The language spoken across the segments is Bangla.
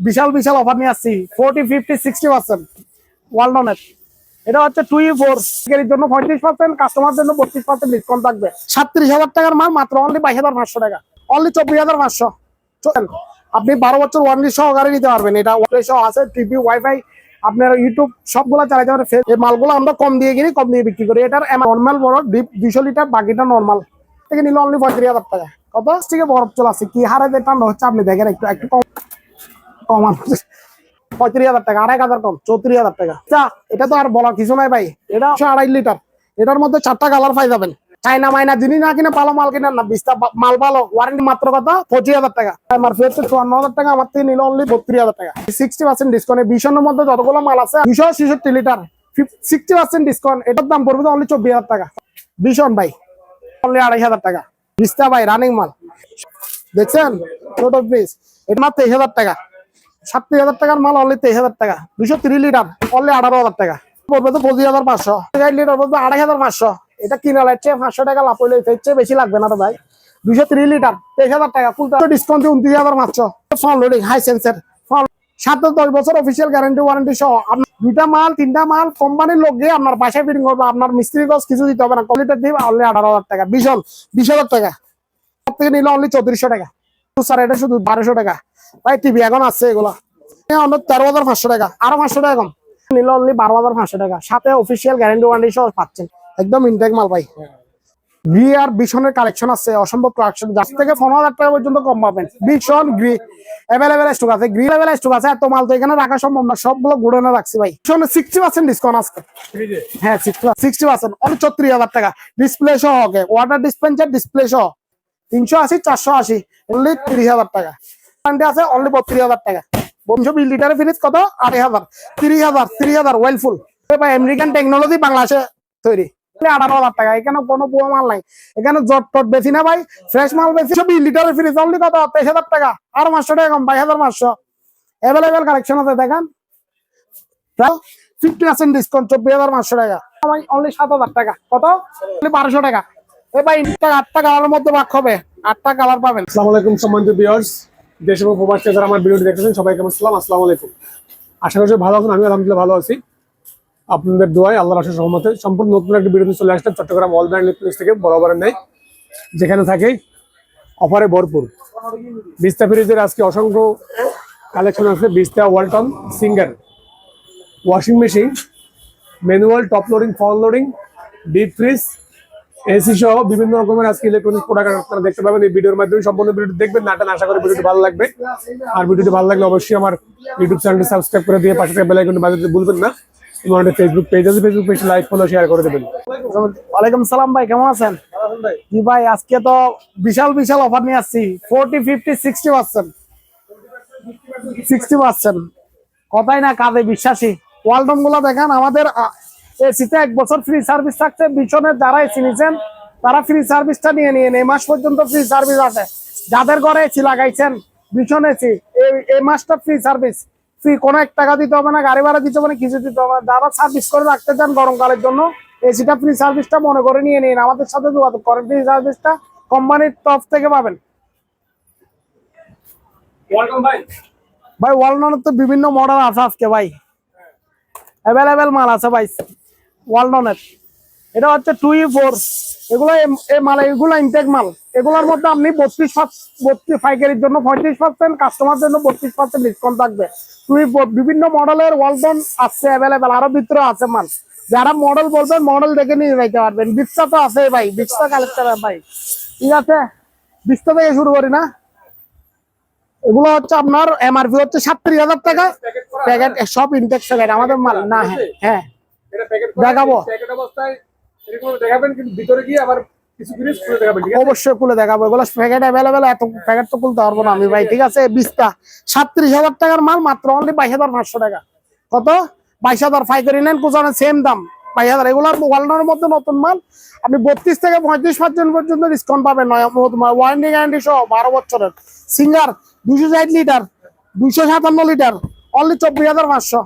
বিশাল বিশাল অফার নিয়ে আসছি 40, 50, 60% ওয়ালটনের। এটা হচ্ছে 2E4 এর জন্য 35%, কাস্টমার জন্য 32% ডিসকাউন্ট থাকবে। 37,000 টাকার মাল মাত্র অনলি 22,500 টাকা, অনলি 24,500। আপনি 12 বছর ওয়ারেন্টি সহকারে নিতে পারবেন। এটা সহ আছে, টিভি, ওয়াইফাই, আপনার ইউটিউব সবগুলো চালাতে পারবেন। এই মালগুলো আমরা কম দিয়ে কিনি, কম দিয়ে বিক্রি করি। এটার নর্মাল বড় ডিপ 200 লিটার, বাকিটা নর্মাল থেকে নিলে অনলি 35,000 টাকা। কত থেকে বরফ চলে আসছে, কি হারে যে ঠান্ডা হচ্ছে আপনি দেখেন, একটু একটু কম কমান 35,000 টাকা, 1,000 কম 34,000 টাকা। এটা তো আর বলার কিছু নাই ভাই। এটা 2.5 লিটার, এটার মধ্যে 4টা কালার পাই যাবেন। চাইনা মাইনা জিনিস না কিনে ভালো মাল কিনেন না, 20টা মাল ভালো, ওয়ারেন্টি মাত্র কথা 25,000 টাকা। এমআরপি হচ্ছে 54,000 টাকা, আমার থেকে নিলে অনলি 32,000 টাকা। 60% ডিসকাউন্ট। ভীষণের মধ্যে যতগুলো মাল আছে 266 লিটার, 60% ডিসকাউন্ট। এটার দাম পড়বে অনলি 24,000 টাকা। ভীষণ ভাই অনলি 2,500 টাকা। 20টা ভাই রানিং মাল দেখছেন, ছোট পিস, এটা মাত্র 23,000 টাকা। 37,000 টাকার মাল অনলি 23,000 টাকা। 203 লিটার অনলি 18,000 টাকা। পড়বে তো 25,500। 5 লিটার পড়বে 2,500। এটা কিনা লাগছে 500 টাকা লাভ হইলে এর চেয়ে বেশি লাগবে না তো ভাই। 203 লিটার 23,000 টাকা, ফুল ডিসকাউন্ট 29,000 মাত্র। ফোন লোডিং হাই সেন্সর, 7-10 বছর অফিসিয়াল গ্যারান্টি ওয়ারেন্টি সহ। আপনার 2টা মাল 3টা মাল কোম্পানির লোক গিয়ে আপনার বাসায় ফিটিং করবে, আপনার মিস্ত্রি কস কিছু দিতে হবে না। কোয়ালিটি দিব অনলি 18,000 টাকা। 20,000 টাকা থেকে নিলে অনলি 3400 টাকা। স্যার এটা শুধু 1200 টাকা ভাই। টিভি এখন আছে এগুলো 13,500 টাকা, আরো 500 টাকা কম নিলে অনলি 12,500 টাকা। সাথে অফিসিয়াল গ্যারান্টি ওয়ারেন্টি সহ পাচ্ছেন, একদম ইনটেক মাল ভাই। গ্রি আর বিশনের কালেকশন আছে অসম্ভব কালেকশন, যার থেকে 15,000 টাকা পর্যন্ত কম পাবেন। বিশন গ্রি অ্যাভেলেবেল স্টক আছে, গ্রি লেভেল স্টক আছে। এত মাল তো এখানে রাখা সম্ভব না, সবগুলো গুড়ানো রাখছি ভাই। 60% ডিসকাউন্ট আজকে। হ্যাঁ 60%, অনলি 34,000 টাকা। ডিসপ্লে সহ, ওয়াটার ডিসপেন্সার ডিসপ্লে সহ 380, 480, অনলি 30,000 টাকা। আছে অনলি 32,000 টাকা। 20 লিটারের ফ্রিজ কত? 8,000, 30,000 ওয়েলফুল ভাই। আমেরিকান টেকনোলজি, বাংলাদেশে তৈরি। 18,000 টাকা। এখানে কোনো পুরো মাল নাই, এখানে জট টট বেশি না ভাই, ফ্রেশ মাল বেশি। 20 লিটারের ফ্রিজ অনলি কত? 23,000 টাকা, আরো 500 টাকা কম, 22,500। অ্যাভেলেবেল কালেকশন আছে দেখেন। 50% ডিসকাউন্ট, 24,500 টাকা। অনলি 7,000 টাকা। কত? 1200 টাকা। এ ভাই 8টা কালারের মধ্যে ভাগ হবে, 8টা কালার পাবেন। আসসালামু আলাইকুম সম্মানিত ভিউয়ার্স, দেশ এবং প্রবাস থেকে যারা আমার ভিডিওটি দেখতেছেন সবাইকে আসসালামু আলাইকুম। আশা করি ভালো আছেন, আমি আলহামদুলিল্লাহ ভালো আছি। আপনাদের দোয়ায়, আল্লাহর অশেষ রহমতে সম্পূর্ণ নতুন একটা ভিডিওতে চলে আসলাম চট্টগ্রাম অল ব্র্যান্ড ইলেকট্রনিক্স থেকে। বরাবরের নেই, যেখানে থাকে অফারে ভরপুর। বিস্তা ফ্রিজের আজকে অসংখ্য কালেকশন আছে। বিস্তা Walton Singer washing machine, manual, top loading, front loading, deep freeze, AC সহ বিভিন্ন রকমের আজকে ইলেকট্রনিক্স প্রোডাক্ট আপনারা দেখতে পাবেন এই ভিডিওর মাধ্যমে। সম্পূর্ণ ভিডিওটি দেখবেন, না আশা করি ভিডিওটি ভালো লাগবে। আর ভিডিওটি ভালো লাগলে অবশ্যই আমার ইউটিউব চ্যানেলটি সাবস্ক্রাইব করে দিয়ে পাশে বেল আইকনটি বাজাতে ভুলবেন না। এবং আমাদের ফেসবুক পেজ আছে, ফেসবুক পেজটি লাইক, ফলো, শেয়ার করে দেবেন। ওয়ালাইকুম সালাম ভাই, কেমন আছেন? জি ভাই, আজকে তো বিশাল বিশাল অফার নিয়ে আসছি 40, 50, 60%। কথাই না কাজে বিশ্বাসী। ওয়ালটন গুলো দেখেন, আমাদের এসিতে 1 বছর ফ্রি সার্ভিস থাকছে। বিছনের যারা এসি নিয়েছেন তারা ফ্রি সার্ভিসটা নিয়ে এই মাস পর্যন্ত ফ্রি সার্ভিস আছে। যাদের ঘরে এসি লাগাইছেন, বিছন এসি, এই মাসটা ফ্রি সার্ভিস, ফ্রি। কোনো 1 টাকা দিতে হবে না, গাড়ি ভাড়া দিতে হবে না, কিছু দিতে হবে না। যারা সার্ভিস করে রাখতে চান গরমকালের জন্য, এসিটা ফ্রি সার্ভিসটা মনে করে নিয়ে নিন, আমাদের সাথে যোগাযোগ করেন। ফ্রি সার্ভিসটা কোম্পানির তরফ থেকে পাবেন। ভাই ওয়ালটনের তো বিভিন্ন মডেল আছে আজকে ভাই, অ্যাভেলেবেল মাল আছে ভাই ওয়ালটনের। এটা হচ্ছে 2E4, এগুলো এগুলো ইনটেক মাল। এগুলোর মধ্যে আপনি 32 পাইকারির জন্য 35%, কাস্টমার জন্য 32% ডিসকাউন্ট থাকবে। 2E4 বিভিন্ন মডেলের ওয়ালটন আছে অ্যাভেলেবেল, আরো ভিতরে আছে মাল। যারা মডেল বলবেন মডেল দেখে নিয়ে যাইতে পারবেন। বিস্তা তো আছে ভাই, বিস্তা কালেক্ট ভাই, ঠিক আছে। বিস্তা থেকে শুরু করি না। এগুলো হচ্ছে আপনার এমআরপি হচ্ছে 37,000 টাকা। প্যাকেট সব ইনটেক প্যাকেট আমাদের মাল না। হ্যাঁ দেখাবো, অবশ্যই খুলে দেখাবো। এগুলো প্যাকেট অ্যাভেলেবেল, এত প্যাকেট তো খুলতে পারবো না আমি ভাই, ঠিক আছে। 20টা 37,000 টাকার মাল মাত্র অনলি 22,500 টাকা। কত? 22,000 পাইকারি নেন কুচানো সেম দাম 22,000। এগুলোর ওয়ালটনের মধ্যে নতুন মাল আপনি 32 থেকে 35% পর্যন্ত ডিসকাউন্ট পাবেন। ওয়ারেন্টি গ্যারান্টি সহ 12 বছরের। Singer 260 litre, 257 litre, only 24,500।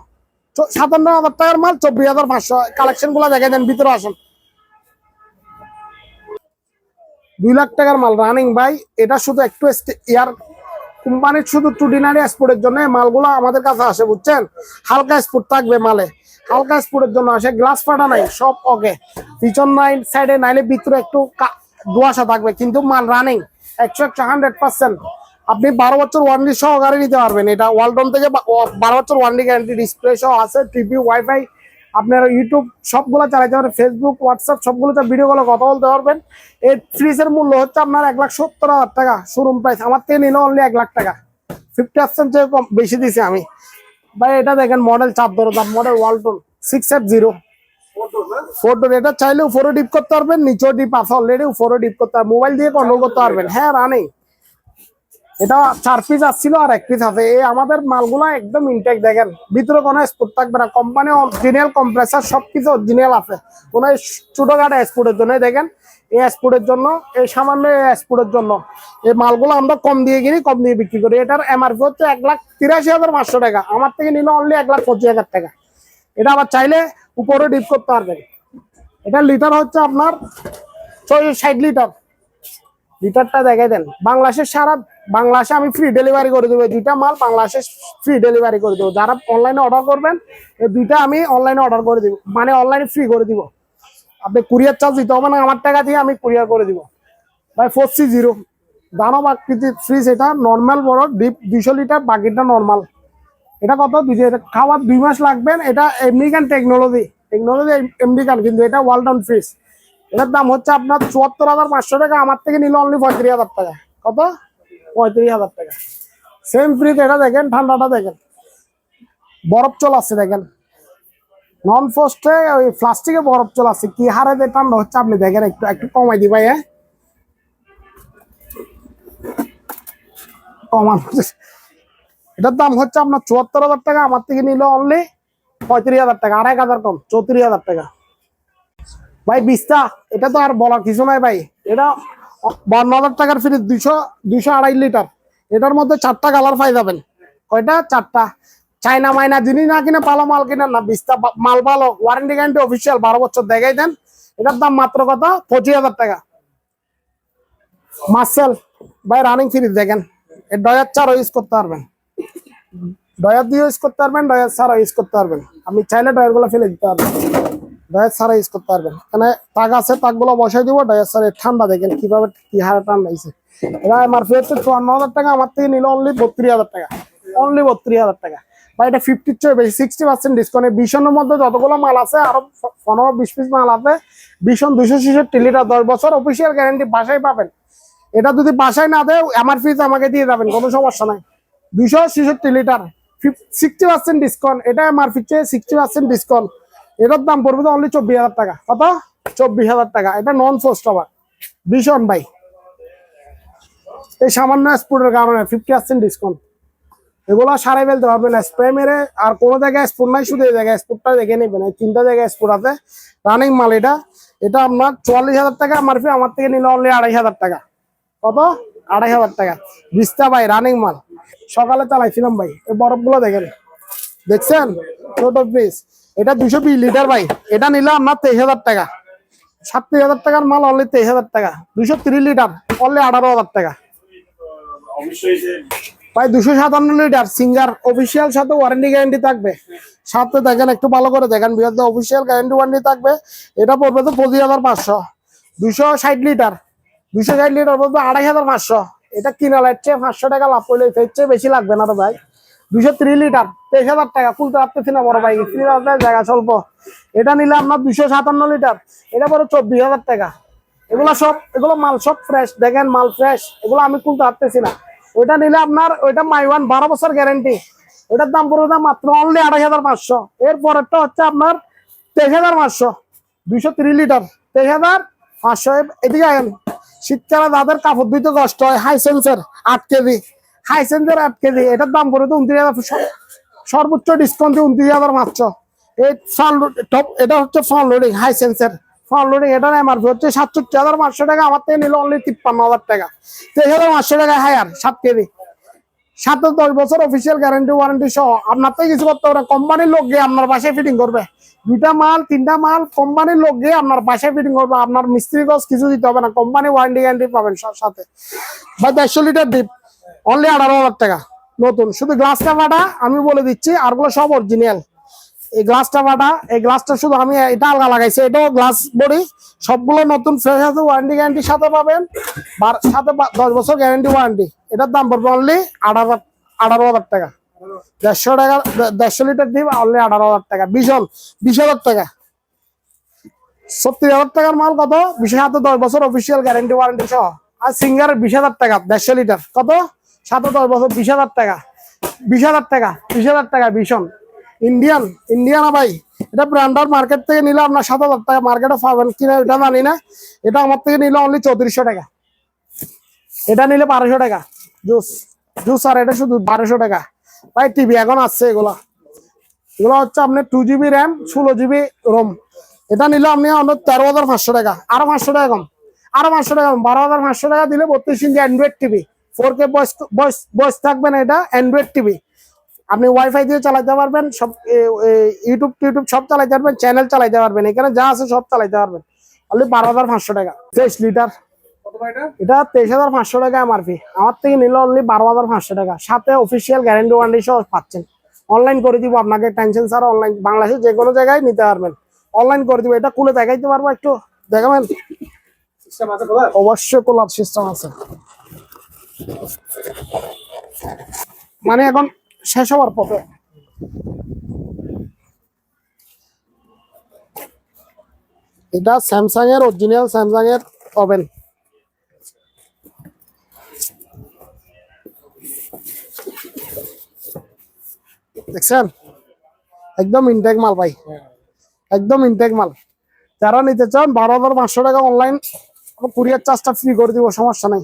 57,000 টাকার মাল 24,500। কালেকশন গুলা দেখে দেন, ভিতরে আসেন। 2 লাখ টাকার মাল রানিং ভাই। এটা শুধু একটু এয়ার কোম্পানির শুধু টুডিনারি এক্সপোর্টের জন্য এই মালগুলো আমাদের কাছে আসে, বুঝছেন? হালকা এক্সপোর্ট থাকবে মালে, হালকা এক্সপোর্টের জন্য আসে। গ্লাস ফাটা নাই, সব ওকে, পিছন নাই, সাইডে নাইলে ভিতরে একটু ধোঁয়াশা থাকবে, কিন্তু মাল রানিং 100% আপনি 12 বছর ওয়ারেন্টি সহকারে নিতে পারবেন। এটা ওয়ালটন থেকে 12 বছর ওয়ারেন্টি গ্যারান্টি, ডিসপ্লে সহ আছে, টিভি, ওয়াইফাই, আপনার ইউটিউব সবগুলো চালাতে পারবেন, ফেসবুক, হোয়াটসঅ্যাপ সবগুলোতে ভিডিও কলে কথা বলতে পারবেন। এই ফ্রিজের মূল্য হচ্ছে আপনার 1,70,000 টাকা শোরুম প্রাইস। আমার থেকে নিলে অনলি 1 লাখ টাকা, 50% চেয়ে কম বেশি দিছি আমি ভাই। এটা দেখেন মডেল 4 দরদাম, মডেল ওয়ালটন 6F0 4 ডোর। এটা চাইলে উপরে ডিপ করতে পারবেন, নিচেও ডিপ আছে অলরেডি, উপরে ডিপ করতে পারবেন, মোবাইল দিয়ে কন্ট্রোল করতে পারবেন। হ্যাঁ রানিং। এটা 4 পিস আসছিল আর 1 পিস আছে। এই আমাদের মালগুলা একদম ইনটেক, দেখেন ভিতরে কোনো এক্সপোর্ট থাকবে না, কোম্পানি অরিজিনাল কম্প্রেসার সবকিছু অরিজিনাল আছে, কোনো ছোটখাটো এক্সপোর্টের জন্য। দেখেন এই এক্সপোর্টের জন্য, এই সামান্য এক্সপোর্টের জন্য এই মালগুলো আমরা কম দিয়ে কিনি, কম দিয়ে বিক্রি করি। এটার এমআরপি হচ্ছে 1,83,500 টাকা, আমার থেকে নিলে অনলি 1,25,000 টাকা। এটা আবার চাইলে উপরে ডিপ করতে পারবেন। এটা লিটার হচ্ছে আপনার 60 লিটার। লিটারটা দেখাই দেন। বাংলাদেশে আমি ফ্রি ডেলিভারি করে দেবো, দুইটা মাল বাংলাদেশে ফ্রি ডেলিভারি করে দেবো। যারা অনলাইনে অর্ডার করবেন এই দুইটা আমি অনলাইনে অর্ডার করে দিব, মানে অনলাইনে ফ্রি করে দিব। আপনি কুরিয়ার চার্জ দিতে হবে না, আমার টাকা দিয়ে আমি কুরিয়ার করে দিব ভাই। 4C0 দানব আকৃতির ফ্রিজ। এটা নর্মাল বড়, ডিপ 200 লিটার, বাকিটা নর্মাল। এটা কত? খাওয়ার 2 মাস লাগবেন। এটা আমেরিকান টেকনোলজি আমেরিকান, কিন্তু এটা ওয়ালটন ফ্রিজ। এটার দাম হচ্ছে আপনার 74,500 টাকা, আমার থেকে নিলে অনলি 35,000 টাকা। কত? 35,000 টাকা। Same fridge. এটা দেখেন, ঠান্ডাটা দেখেন, বরফ চল আছে দেখেন, নন ফ্রস্টে ওই প্লাস্টিকে বরফ চল আছে। কি হারে যে ঠান্ডা হচ্ছে আপনি দেখেন। একটু একটু কমাই দি ভাই, হ্যাঁ কমান। এটার দাম হচ্ছে আপনার 74,000 টাকা, আমার থেকে নিলে অনলি 35,000 টাকা, 1,000 কম, 34,000 টাকা ভাই। বিস্তা, এটা তো আর বলার কিছু নাই ভাই। এটা 52,000 টাকার ফ্রিজ, 202 লিটার। এটার মধ্যে 4টা কালার পাই যাবেন। কয়টা? 4টা। চাইনা মাইনা জিনিস না কিনে ভালো মাল কিনেন না। বিস্তা মাল ভালো, ওয়ারেন্টি গ্যারান্টি অফিসিয়াল, 12 বছর দেখাই দেন। এটার দাম মাত্র কত? 25,000 টাকা। মার্সেল ভাই রানিং ফ্রিজ দেখেন, এর ডয়ার ছাড়াও ইউজ করতে পারবেন, ডয়ার দিয়ে ইউজ করতে পারবেন, ডয়ার ছাড়াও ইউজ করতে পারবেন। আপনি চাইলে ডয়ার গুলো ফেলে দিতে পারবেন, ডয়ার ছাড়া ইউজ করতে পারবেন। এখানে তাক আছে, তাক গুলো বসাই দিব। ডয়ার ছাড়া ঠান্ডা দেখেন কিভাবে, কি হারে ঠান্ডা হয়েছে। এরা এমআরপি হচ্ছে 54,000 টাকা, আমার থেকে নিল অনলি 32,000 টাকা, অনলি 32,000 টাকা ভাই। এটা 50 চেয়ে বেশি, 60% ডিসকাউন্ট। ভীষণের মধ্যে যতগুলো মাল আছে, আরো 15-20 পিস মাল আছে। ভীষণ 266 লিটার, 10 বছর অফিসিয়াল গ্যারান্টি, বাসায় পাবেন। এটা যদি বাসায় না দেয় এমআরপি আমাকে দিয়ে যাবেন, কোনো সমস্যা নাই। 266 লিটার, 60% ডিসকাউন্ট। এটা এমআরপি চেয়ে 60% ডিসকাউন্ট। এটার দাম পড়বে অনলি 24,000 টাকা। কত? 24,000 টাকা। এটা নন ফ্রস্ট আবার, ভীষণ ভাই। এই সামান্য এক্সপোর্টের কারণে 50% ডিসকাউন্ট। এগুলো সারাই ফেলতে পারবেন স্প্রে মেরে। আর কোনো জায়গায় এক্সপোর্ট নাই, শুধু এই জায়গায় এক্সপোর্টটা দেখে নেবেন। এই 3টা জায়গায় এক্সপোর্ট আছে, রানিং মাল। এটা আপনার 44,000 টাকা এমআরপি, আমার থেকে নিলে অনলি 2,500 টাকা। কত? 2,500 টাকা। বিস্তা ভাই রানিং মাল, সকালে চালাইছিলাম ভাই। এই বরফগুলো দেখেন, দেখছেন? ছোট পিস। এটা 220 লিটার ভাই। এটা নিলে আপনার 23,000 টাকা। 37,000 টাকার মাল অনলি 23,000 টাকা। 230 লিটার অনলি 18,000 টাকা ভাই। 257 লিটার সিঙ্গার, অফিসিয়াল, সাথে ওয়ারেন্টি গ্যারান্টি থাকবে। সাথে দেখেন, একটু ভালো করে দেখেন, বিরুদ্ধে অফিসিয়াল গ্যারান্টি ওয়ারেন্টি থাকবে। এটা পড়বে তো 25,500। 260 লিটার, 260 লিটার পড়বে 2,500। এটা কিনা লাগছে 500 টাকা লাভ করলে, এর চেয়ে বেশি লাগবে না তো ভাই। 230 লিটার 23,000 টাকা। খুলতে পারতেছি না বড় ভাই, জায়গা স্বল্প। এটা নিলে আপনার 257 লিটার, এটা পরে 24,000 টাকা। এগুলো মাল সব ফ্রেশ, দেখেন মাল ফ্রেশ। এগুলো আমি খুলতে পারতেছি না। ওইটা নিলে আপনার, ওইটা মাইওয়ান 12 বছর গ্যারান্টি। ওইটার দাম পড়বে মাত্র অনলি 2,500। এর পরেরটা হচ্ছে আপনার 23,500, 230 লিটার, 23,500। এদিকে আয়েন, শীতকালে যাদের কাপড় ধুইতে কষ্ট হয়, হাইসেন্সের 8 কেজি, হাইসেন্সের 8 কেজি। এটার দাম পড়বে তো 29,000, সর্বোচ্চ ডিসকাউন্ট 29,500। এই টপ, এটা হচ্ছে ফ্রন্ট লোডিং হাইসেন্সের ফ্রন্ট লোডিং। এটার এমআরপি হচ্ছে 67,500 টাকা, আমার থেকে নিলে অনলি 53,000 টাকা। 23,500 টাকা হায়ার, 7 কেজি, সাথে 10 বছর অফিসিয়াল গ্যারান্টি ওয়ারেন্টি সহ। আপনার থেকে কিছু করতে হবে, কোম্পানির লোক গিয়ে আপনার বাসায় ফিটিং করবে। 2টা মাল 3টা মাল কোম্পানির লোক গিয়ে আপনার বাসায় ফিটিং করবে। আপনার মিস্ত্রি কস্ট কিছু দিতে হবে না, কোম্পানি ওয়ারেন্টি গ্যারান্টি পাবেন সাথে ভাই। 150 লিটার ডিপ, অনলি 18,000 টাকা নতুন। শুধু গ্লাসটা ফাটা, আমি বলে দিচ্ছি, আরগুলো সব অরিজিনাল। এই গ্লাসটা ফাটা, এই গ্লাসটা শুধু আমি এটা আলগা লাগাইছি, এটাও গ্লাস বডি, সবগুলো নতুন ফ্রেশ আছে, ওয়ারেন্টি গ্যারান্টির সাথে পাবেন, সাথে 10 বছর গ্যারান্টি ওয়ারেন্টি। এটার দাম পড়বে অনলি 18,000 টাকা। 150 টাকা 150 লিটার ডিপ অনলি 18,000 টাকা। বিশাল 20,000 টাকা। 70,000 টাকার মাল কত? 20 সাথে 10 বছর অফিসিয়াল গ্যারান্টি ওয়ারেন্টি সহ। আর সিঙ্গারের 20,000 টাকা 150 লিটার কত? সাথে 10 বছর 20,000 টাকা। 20,000 টাকা 20,000 টাকা ভীষণ ইন্ডিয়ানা ভাই। এটা ব্র্যান্ডার মার্কেট থেকে নিলে আপনার 7,000 টাকা মার্কেটে পাবেন কিনা এটা জানি না। এটা আমার থেকে নিলে অনলি 3400 টাকা। এটা নিলে 1200 টাকা। জুস আর এটা শুধু 1200 টাকা ভাই। টিভি এখন আসছে, এগুলো হচ্ছে আপনার 2GB র্যাম 16GB রোম। এটা নিলে আপনি 13,500 টাকা। আরো 500 টাকা কম, আরো 500 টাকা কম, 12,500 টাকা দিলে 32 ইঞ্চি অ্যান্ড্রয়েড টিভি 4K বয়স থাকবে না। এটা অ্যান্ড্রয়েড টিভি, আপনি ওয়াইফাই দিয়ে চালাতে পারবেন, সব ইউটিউব সব চালাতে পারবেন, চ্যানেল চালাতে পারবেন, এখানে যা আছে সব চালাতে পারবেন। অনলি 12,500 টাকা। 23 লিটার এটা 23,500 টাকা এমআরপি। আমার থেকে নিলে অনলি 12,500 টাকা, সাথে অফিসিয়াল গ্যারান্টি ওয়ারেন্টি সহ পাচ্ছেন। অনলাইন করে দিব আপনাকে, টেনশন ছাড়া অনলাইন, বাংলাদেশের যে কোনো জায়গায় নিতে পারবেন, অনলাইন করে দিব। এটা খুলে দেখাইতে পারবো, একটু দেখাবেন? অবশ্যই কুলার সিস্টেম আছে, মানে এখন শেষ হওয়ার পথে। এটা স্যামসাং এর অরিজিনাল স্যামসাং এর ওভেন। দেখছেন? একদম ইনটেক মাল ভাই, একদম ইনটেক মাল। যারা নিতে চান 12,500 টাকা অনলাইন, কুরিয়ার চার্জটা ফ্রি করে দিব, সমস্যা নাই।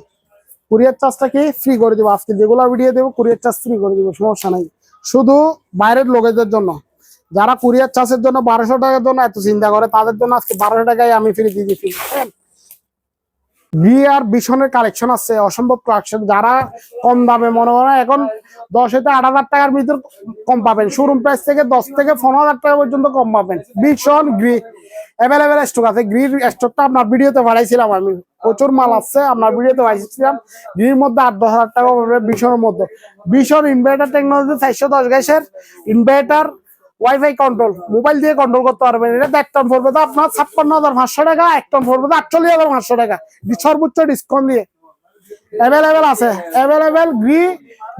কুরিয়ার চার্জটা কি ফ্রি করে দিব, আজকে যেগুলো ভিডিও দেবো কুরিয়ার চার্জ ফ্রি করে দিব, সমস্যা নাই। শুধু বাইরের লোকেদের জন্য, যারা কুরিয়ার চার্জের জন্য 1200 টাকার জন্য এত চিন্তা করে, তাদের জন্য আজকে 1200 টাকায় আমি ফ্রি দিয়ে দিচ্ছি। ভি আর ভীষণের কালেকশন আছে, অসম্ভব কালেকশন। যারা কম দামে মনে হয় এখন 10 থেকে 8,000 টাকার ভিতর কম পাবেন, শোরুম প্রাইস থেকে 10 থেকে 15,000 টাকা পর্যন্ত কম পাবেন। ভীষণ গ্রি অ্যাভেলেবেল স্টক আছে। গ্রির স্টকটা আপনার ভিডিওতে বাড়াইছিলাম আমি, প্রচুর মাল আছে, আপনার ভিডিওতে বাড়াইছিলাম। গ্রির মধ্যে 8-10,000 টাকা পাবে। ভীষণের মধ্যে ভীষণ ইনভার্টার টেকনোলজি, 410 গ্যাসের ইনভার্টার, ওয়াইফাই কন্ট্রোল, মোবাইল দিয়ে কন্ট্রোল করতে পারবেন। এটা 1 টন পড়বে তো আপনার 56,500 টাকা, 1 টন পড়বে তো 48,500 টাকা, সর্বোচ্চ ডিসকাউন্ট দিয়ে অ্যাভেলেবেল আছে। অ্যাভেলেবেল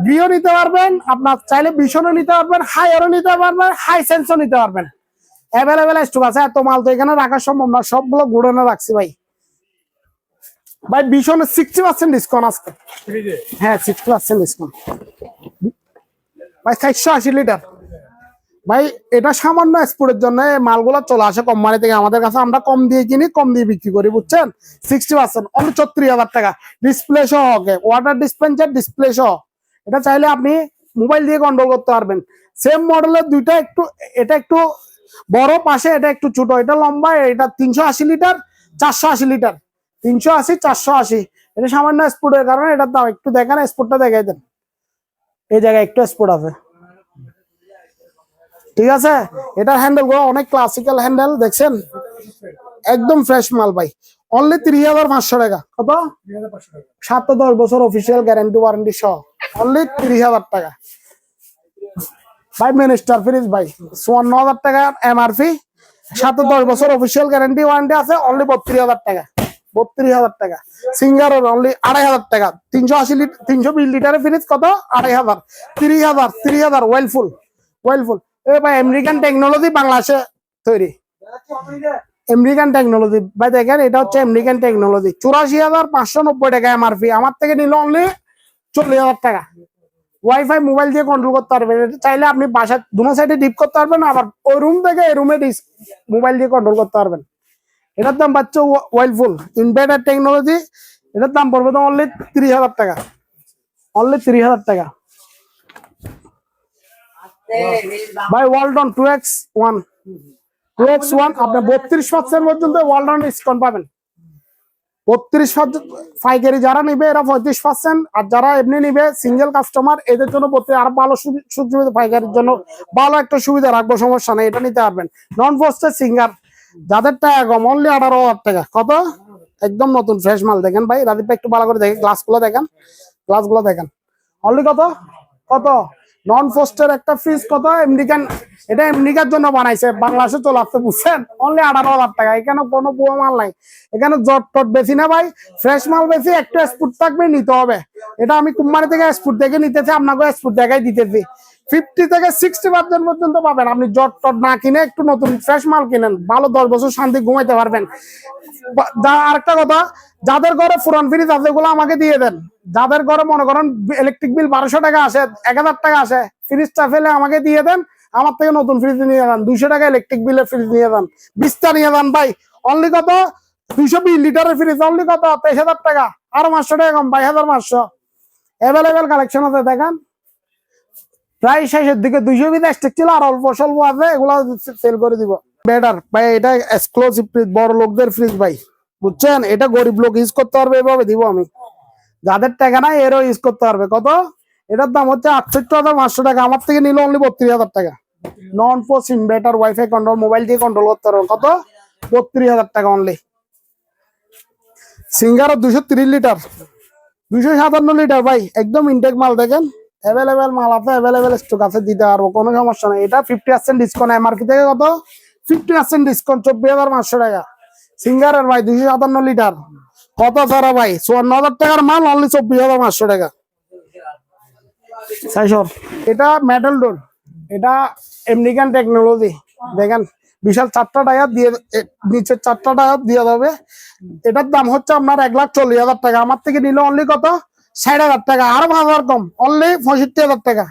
গ্রিও নিতে পারবেন, আপনার চাইলে ভীষণও নিতে পারবেন, হাইয়ারও নিতে পারবেন, হাই সেন্সও নিতে পারবেন। অ্যাভেলেবেল স্টক আছে। এত মাল তো এখানে রাখা সম্ভব না, সবগুলো গুড়ানো রাখছি ভাই। ভাই ভীষণের 60% ডিসকাউন্ট আজকে। হ্যাঁ 60% ডিসকাউন্ট ভাই। 480 লিটার ভাই। এটা সামান্য এক্সপোর্টের জন্য মালগুলো চলে আসে কোম্পানি থেকে আমাদের কাছে, আমরা কম দিয়ে কিনি, কম দিয়ে বিক্রি করি, বুঝছেন? 60% অনলি 34,000 টাকা। ডিসপ্লে সহ, ওয়াটার ডিসপেন্সার ডিসপ্লে সহ। এটা চাইলে আপনি মোবাইল দিয়ে কন্ট্রোল করতে পারবেন। সেম মডেলের দুইটা, একটু এটা একটু বড় পাশে, এটা একটু ছোট, এটা লম্বা। এটা 380 লিটার 480 লিটার, 380 480। এটা সামান্য এক্সপোর্টের কারণে এটার দাম একটু দেখেন, এক্সপোর্টটা দেখাই দেন। এই জায়গায় একটু এক্সপোর্ট আছে, ঠিক আছে? এটার হ্যান্ডেল গুলো অনেক ক্লাসিক্যাল হ্যান্ডেল, দেখছেন? একদম ফ্রেশ মাল ভাই। অনলি 30,500 টাকা। কত? 7-10 বছর অফিসিয়াল গ্যারান্টি ওয়ারেন্টি সহ অনলি 30,000 টাকা ভাই। মিনিস্টার ফ্রিজ ভাই 54,000 টাকা এমআরপি, 7-10 বছর অফিসিয়াল গ্যারান্টি ওয়ারেন্টি আছে, অনলি 32,000 টাকা। 32,000 টাকা। সিঙ্গারের অনলি 2,500 টাকা। 380 লিটার 320 লিটারের ফ্রিজ কত? 2,500। 30,000 ওয়েলফুল। এ ভাই আমেরিকান টেকনোলজি, বাংলাদেশে তৈরি আমেরিকান টেকনোলজি ভাই। দেখেন এটা হচ্ছে আমেরিকান টেকনোলজি। 84,590 টাকা এমআরপি, আমার থেকে নিল অনলি 40,000 টাকা। ওয়াইফাই মোবাইল দিয়ে কন্ট্রোল করতে পারবেন। এটা চাইলে আপনি বাসার দুনো সাইডে ডিপ করতে পারবেন, আবার ওই রুম থেকে এই রুমে মোবাইল দিয়ে কন্ট্রোল করতে পারবেন। এটার দাম পাচ্ছে ওয়েলফুল ইনভার্টার টেকনোলজি। এটার দাম পড়বে তো অনলি 30,000 টাকা। অনলি 30,000 টাকা ভাই। ওয়ালটন 2X1 আপনি 32% পর্যন্ত ওয়ালটন ডিসকাউন্ট পাবেন। 32% পাইকারি যারা নিবে এরা 35%, আর যারা এমনি নিবে সিঙ্গেল কাস্টমার এদের জন্য আরো ভালো সুবিধা, পাইকারির জন্য ভালো একটা সুবিধা রাখবো, সমস্যা নেই, এটা নিতে পারবেন। নন ফ্রস্টেড সিঙ্গার যাদের টাকা কম, অনলি 18,000 টাকা। কত? একদম নতুন ফ্রেশ মাল। দেখেন ভাই, রাদীপ একটু ভালো করে দেখেন, গ্লাসগুলো দেখেন, অনলি কত কত নন পোস্টের একটা ফ্রিজ কত আমেরিকান, এটা আমেরিকার জন্য বানাইছে, বাংলাদেশে চলে আসছে বুঝছেন, অনলি 18,000 টাকা। এখানে কোনো পুরো মাল নাই, এখানে জট টট বেশি না ভাই, ফ্রেশ মাল বেশি, একটু স্পুট থাকবে, নিতে হবে। এটা আমি কোম্পানি থেকে স্পুট দেখে নিতেছি, আপনাকে স্পুট দেখাই দিতেছি। 50 থেকে 60% পর্যন্ত পাবেন আপনি, জট টট না কিনে একটু নতুন ফ্রেশ মাল কিনেন, ভালো 10 বছর শান্তি ঘুমাইতে পারবেন। আরেকটা কথা, যাদের ঘরে পুরান ফ্রিজ আছে ওগুলো আমাকে দিয়ে দেন। যাদের ঘরে মনে করেন ইলেকট্রিক বিল 1200 টাকা আসে, 1000 টাকা আসে, ফ্রিজটা ফেলে আমাকে দিয়ে দেন, আমার থেকে নতুন ফ্রিজ নিয়ে যান। 200 টাকা ইলেকট্রিক বিলের ফ্রিজ নিয়ে যান, 20টা নিয়ে যান ভাই। অনলি কত 220 লিটারের ফ্রিজ অনলি কত 23,000 টাকা, আরো 500 টাকা কম, 22,500। অ্যাভেলেবেল কালেকশন আছে দেখেন, প্রায় শেষের দিকে 220 স্টক ছিল, আর অল্প স্বল্প আছে, এগুলো সেল করে দিব। বেটার ভাই, এটা এক্সক্লুসিভ ফ্রিজ, বড় লোকদের ফ্রিজ ভাই, বুঝছেন। এটা গরিব লোক ইউজ করতে পারবে, এভাবে দিব আমি। যাদের টাকা নাই এরও ইউজ করতে পারবে। কত এটার দাম হচ্ছে 68,500 টাকা, আমার থেকে নিল অনলি 32,000 টাকা। Non post inverter, wifi control, mobile দিয়ে কন্ট্রোল করতে পারবে। কত 32,000 টাকা অনলি। সিঙ্গার 230 লিটার, 257 লিটার ভাই, একদম ইনটেক মাল দেখেন, অ্যাভেলেবেল মাল আছে, অ্যাভেলেবেল স্টক আছে, দিতে পারবো, কোনো সমস্যা নেই। এটা 50% ডিসকাউন্ট, এমআরপি থেকে কত 50% ডিসকাউন্ট, 24,500 টাকা। সিঙ্গারের ভাই 257 লিটার, কত ছাড়া ভাই, 54,000 টাকার মাল অনলি 24,500 টাকা। এটা মেটাল ডোর, এটা আমেরিকান টেকনোলজি, দেখেন বিশাল 4টা টায়ার দিয়ে, নিচের 4টা টায়ার দিয়ে দেবে। এটার দাম হচ্ছে আপনার 1,40,000 টাকা, আমার থেকে নিলে অনলি কত 60,000 টাকা, আরো 5,000 কম, অনলি 65,000 টাকা,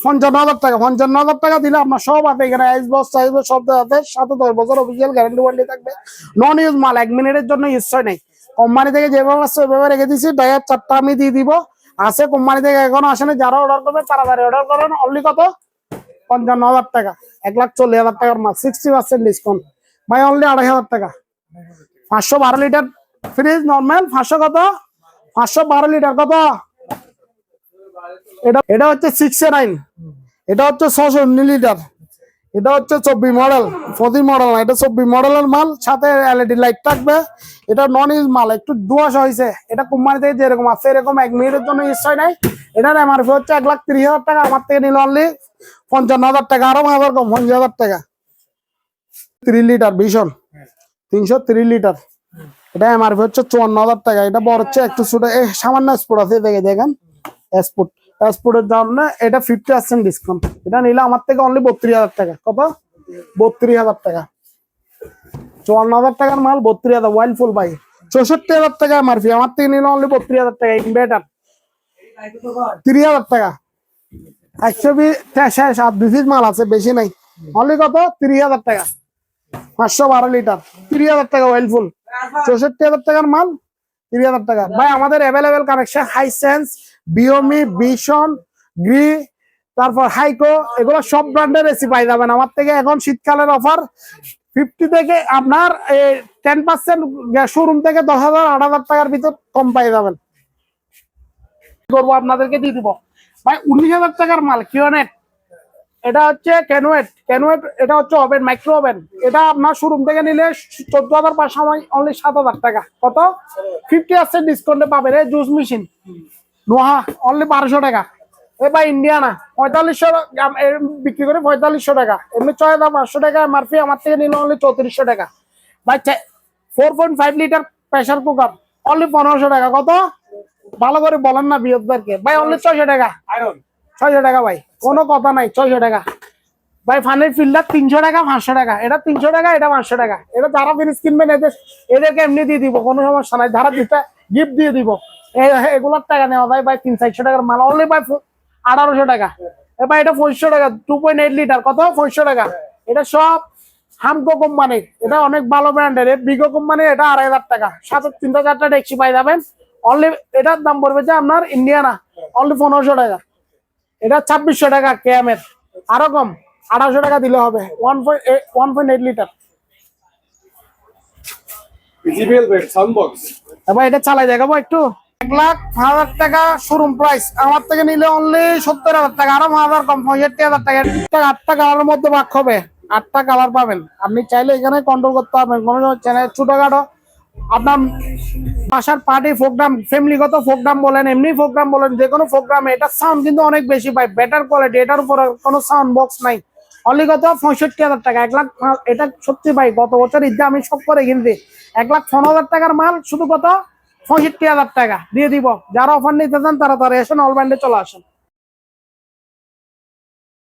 55,000 টাকা। 55,000 টাকা দিলে আপনার সব আছে এখানে, আইস বক্স সাইজ সব আছে, সাথে 10 বছর অফিসিয়াল গ্যারান্টি ওয়ারেন্টি থাকবে। নন ইউজ মাল, 1 মিনিটের জন্য ইউজ হয় নাই, কোম্পানি থেকে যেভাবে আসছে ওইভাবে রেখে দিচ্ছি। টায়ার 4টা আমি দিয়ে দিব, আছে কোম্পানি থেকে এখনো আসেনি, যারা অর্ডার করবে তাড়াতাড়ি অর্ডার করেন। অনলি কত 55,000 টাকা, 1,40,000 টাকার মাল, 60% ডিসকাউন্ট ভাই, অনলি 2,500 টাকা। 512 লিটার ফ্রিজ নর্মাল, 500 কত 512 লিটার কত, এটা হচ্ছে 609, এটা হচ্ছে 619 লিটার, এটা হচ্ছে 24 মডেল, 25 মডেল না, এটা 24 মডেলের মাল, সাথে এলইডি লাইট থাকবে। এটা নন ইউজ মাল, একটু দুয়াশ হয়েছে, এটা কোম্পানি থেকে যেরকম আছে এরকম 1 মিনিটের জন্য ইউজ হয় নাই। এটার এমআরপি হচ্ছে 1,30,000 টাকা, আমার থেকে নিল অনলি 55,000 টাকা, আরো 5,000 কম, 50,000 টাকা। 3 লিটার ভীষণ, 330 লিটার, এটা এমআরপি হচ্ছে 54,000 টাকা। এটা বড় হচ্ছে একটু ছোট, সামান্য স্পোর্ট আছে, দেখেন স্পোর্ট, স্পোর্টের জন্য এটা 50% ডিসকাউন্ট, এটা নিলে আমার থেকে অনলি 32,000 টাকা। কত 32,000 টাকা, 54,000 টাকার মাল 32,000, ওয়াইল্ডফুল ভাই 64,000 টাকা এমআরপি, আমার থেকে নিলে অনলি 32,000 টাকা। ইনভার্টার 30,000 টাকা, 120 আর 2 পিস মাল আছে, বেশি নাই, অনলি কত 30,000 টাকা। 512 লিটার, 30,000 টাকা ওয়াইল্ডফুল, 64,000 টাকার মাল, 30,000 টাকা ভাই। আমাদের অ্যাভেলেবেল কানেকশন, হাইসেন্স, বিওমি, ভিশন, গ্রি, তারপর হাইকো, এগুলো সব ব্র্যান্ডের এসি পাই যাবেন আমার থেকে। এখন শীতকালের অফার 50 থেকে আপনার 10% শোরুম থেকে 10,000 8,000 টাকার ভিতর কম পাই যাবেন। করবো আপনাদেরকে দিয়ে দিব ভাই 19,000 টাকার মাল, কিওনেট, এটা হচ্ছে ক্যানুয়েট, এটা হচ্ছে ওভেন, মাইক্রো ওভেন, এটা আপনার শোরুম থেকে নিলে 14,500, অনলি 7,000 টাকা। কত 50% ডিসকাউন্টে পাবেন। এই জুস মেশিন নোহা অনলি 1200 টাকা। এ ভাই ইন্ডিয়ানা 4500 বিক্রি করে 4500 টাকা, এমনি 6,500 টাকা এমআরপি, আমার থেকে নিলে অনলি 3400 টাকা ভাই। 4.5 লিটার প্রেসার কুকার অনলি 1500 টাকা। কত ভালো করে বলেন না বিয়োগদারকে ভাই, অনলি 600 টাকা, 600 টাকা ভাই, কোনো কথা নাই, 600 টাকা ভাই। ফানের ফিল্টার 300 টাকা, 500 টাকা, এটা 300 টাকা, এটা 500 টাকা। এটা যারা ফ্রিজ কিনবেন এদেরকে এমনি দিয়ে দিব, কোনো সমস্যা নাই, যারা দিতে গিফট দিয়ে দিব। এগুলোর টাকা নেওয়া যায় ভাই, 300-400 টাকার মাল অনলি ভাই 1,800 টাকা। ভাই এটা 500 টাকা, 2.8 লিটার, কত 500 টাকা। এটা সব হামকো কোম্পানির, এটা অনেক ভালো ব্র্যান্ডের। বিগো কোম্পানির এটা 2,500 টাকা, সাথে 3-4টা ডেক্সি পাই যাবেন অনলি। এটার দাম পড়বে যে আপনার ইন্ডিয়ানা অনলি 1500 টাকা। এটা 2600 টাকা কেএমের, আরো কম 2,800 টাকা দিলে হবে। 1.8 লিটার। এবার এটা চালাই দেখাবো একটু। 1,05,000 টাকা শোরুম প্রাইস, আমার থেকে নিলে অনলি 70,000 টাকা, আরো 5,000 কম, 65,000 টাকা। 8টা কালারের মধ্যে ভাগ হবে, 8টা কালার পাবেন, আপনি চাইলে এখানে কন্ট্রোল করতে পারবেন। কোনো চ্যানেল ছোটখাটো আপনার বাসার পার্টি প্রোগ্রাম, ফ্যামিলিগত প্রোগ্রাম বলেন, এমনি প্রোগ্রাম বলেন, যে কোনো প্রোগ্রামে এটা সাউন্ড কিন্তু অনেক বেশি পাই, বেটার কোয়ালিটি, এটার উপর কোনো সাউন্ড বক্স নাই। অনলি কত 65,000 টাকা, 1 লাখ। এটা সত্যি ভাই, গত বছর ঈদে আমি সব করে কিনছি 1,15,000 টাকার মাল শুধু কত 65,000 টাকা দিয়ে দিব। যারা অফার নিতে চান তারা এসেন, অল ব্র্যান্ডে চলে আসেন।